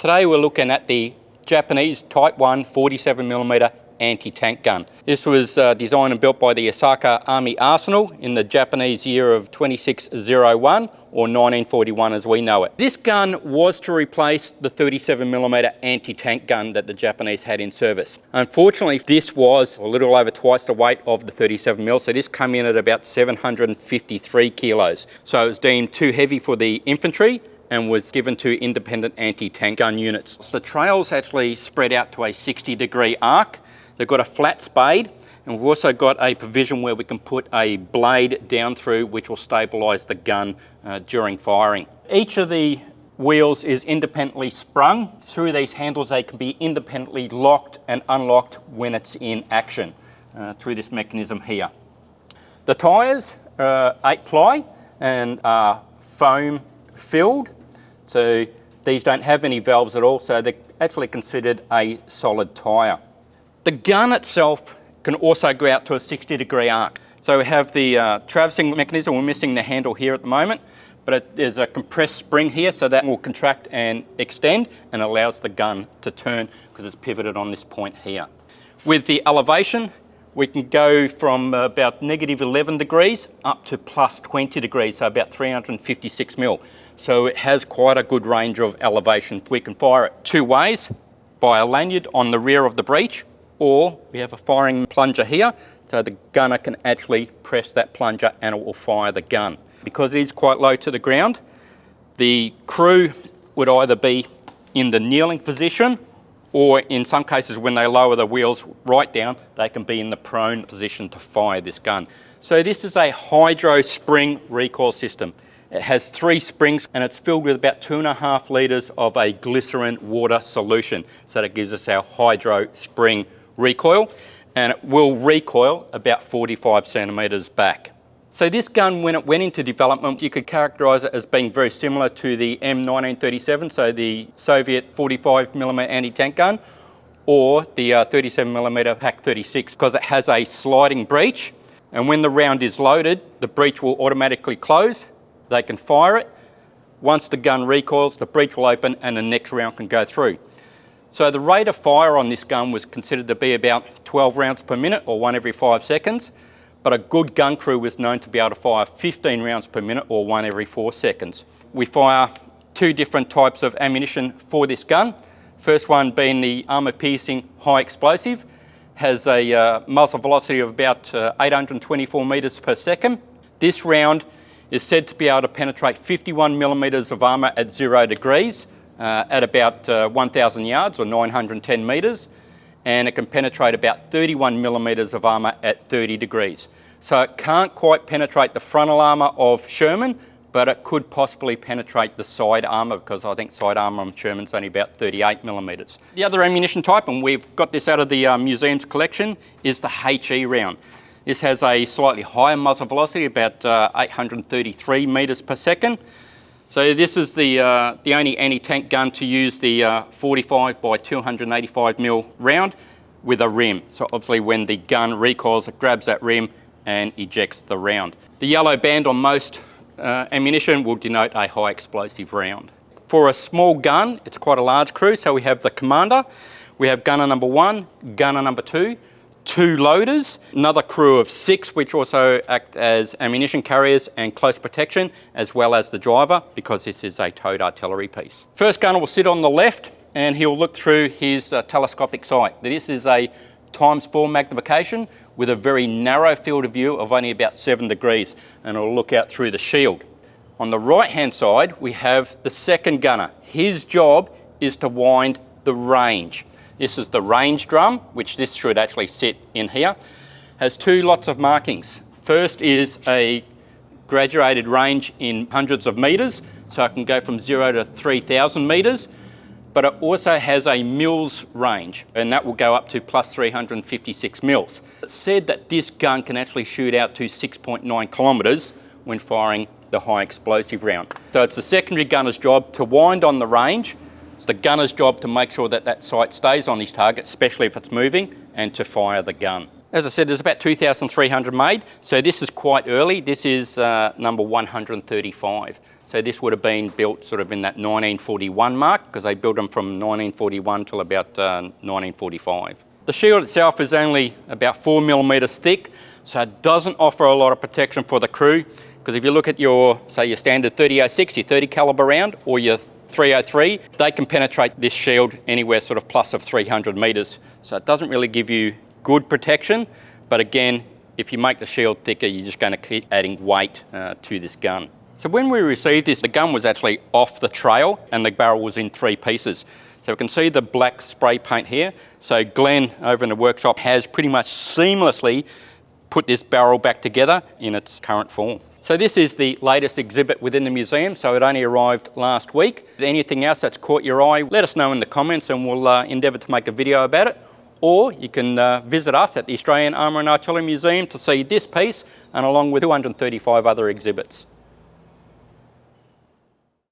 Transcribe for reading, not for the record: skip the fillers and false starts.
Today we're looking at the Japanese Type 1 47mm anti-tank gun. This was designed and built by the Osaka Army Arsenal in the Japanese year of 2601, or 1941 as we know it. This gun was to replace the 37mm anti-tank gun that the Japanese had in service. Unfortunately, this was a little over twice the weight of the 37mm, so this came in at about 753 kilos. So it was deemed too heavy for the infantry and was given to independent anti-tank gun units. So the trails actually spread out to a 60-degree arc. They've got a flat spade, and we've also got a provision where we can put a blade down through which will stabilise the gun during firing. Each of the wheels is independently sprung. Through these handles they can be independently locked and unlocked when it's in action through this mechanism here. The tyres are 8-ply and are foam filled, so these don't have any valves at all, so they're actually considered a solid tyre. The gun itself can also go out to a 60-degree arc. So we have the traversing mechanism. We're missing the handle here at the moment, but there's a compressed spring here, so that will contract and extend and allows the gun to turn because it's pivoted on this point here. With the elevation, we can go from about -11 degrees up to +20 degrees, so about 356 mil. So it has quite a good range of elevation. We can fire it two ways, by a lanyard on the rear of the breech, or we have a firing plunger here, so the gunner can actually press that plunger and it will fire the gun. Because it is quite low to the ground, the crew would either be in the kneeling position, or in some cases when they lower the wheels right down, they can be in the prone position to fire this gun. So this is a hydro spring recoil system. It has 3 springs and it's filled with about 2.5 litres of a glycerin water solution. So that gives us our hydro spring recoil, and it will recoil about 45 centimetres back. So this gun, when it went into development, you could characterise it as being very similar to the M1937, so the Soviet 45mm anti-tank gun, or the 37mm PAK-36, because it has a sliding breech, and when the round is loaded, the breech will automatically close. They can fire it. Once the gun recoils, the breech will open and the next round can go through. So the rate of fire on this gun was considered to be about 12 rounds per minute, or 1 every 5 seconds. But a good gun crew was known to be able to fire 15 rounds per minute, or 1 every 4 seconds. We fire 2 different types of ammunition for this gun. First one being the armour piercing high explosive, has a muzzle velocity of about 824 metres per second. This round is said to be able to penetrate 51 millimetres of armour at 0 degrees at about 1,000 yards, or 910 metres, and it can penetrate about 31 millimetres of armour at 30 degrees. So it can't quite penetrate the frontal armour of Sherman, but it could possibly penetrate the side armour, because I think side armour on Sherman's only about 38 millimetres. The other ammunition type, and we've got this out of the museum's collection, is the HE round. This has a slightly higher muzzle velocity, about 833 metres per second. So this is the only anti-tank gun to use the 45 by 285mm round with a rim. So obviously when the gun recoils, it grabs that rim and ejects the round. The yellow band on most ammunition will denote a high explosive round. For a small gun, it's quite a large crew, so we have the commander, we have gunner number 1, gunner number 2, 2 loaders, another crew of 6 which also act as ammunition carriers and close protection, as well as the driver, because this is a towed artillery piece. First gunner will sit on the left and he'll look through his telescopic sight. This is a ×4 magnification with a very narrow field of view of only about 7 degrees, and it'll look out through the shield. On the right hand side we have the second gunner. His job is to wind the range. This is the range drum, which this should actually sit in here. Has 2 lots of markings. First is a graduated range in hundreds of metres, so it can go from 0 to 3,000 metres, but it also has a mils range, and that will go up to plus 356 mils. It's said that this gun can actually shoot out to 6.9 kilometres when firing the high explosive round. So it's the secondary gunner's job to wind on the range. It's the gunner's job to make sure that that sight stays on his target, especially if it's moving, and to fire the gun. As I said, there's about 2,300 made, so this is quite early. This is number 135. So So this would have been built sort of in that 1941 mark, because they built them from 1941 till about 1945. The shield itself is only about 4 millimeters thick, so it doesn't offer a lot of protection for the crew, because if you look at your, say your standard 30-06, your 30 caliber round, or your 303, they can penetrate this shield anywhere sort of plus of 300 meters. So it doesn't really give you good protection, but again, if you make the shield thicker, you're just going to keep adding weight to this gun. So when we received this, the gun was actually off the trail and the barrel was in 3 pieces. So we can see the black spray paint here. So Glenn over in the workshop has pretty much seamlessly put this barrel back together in its current form. So this is the latest exhibit within the museum, so it only arrived last week. Anything else that's caught your eye, let us know in the comments and we'll endeavour to make a video about it. Or you can visit us at the Australian Armour and Artillery Museum to see this piece and along with 235 other exhibits.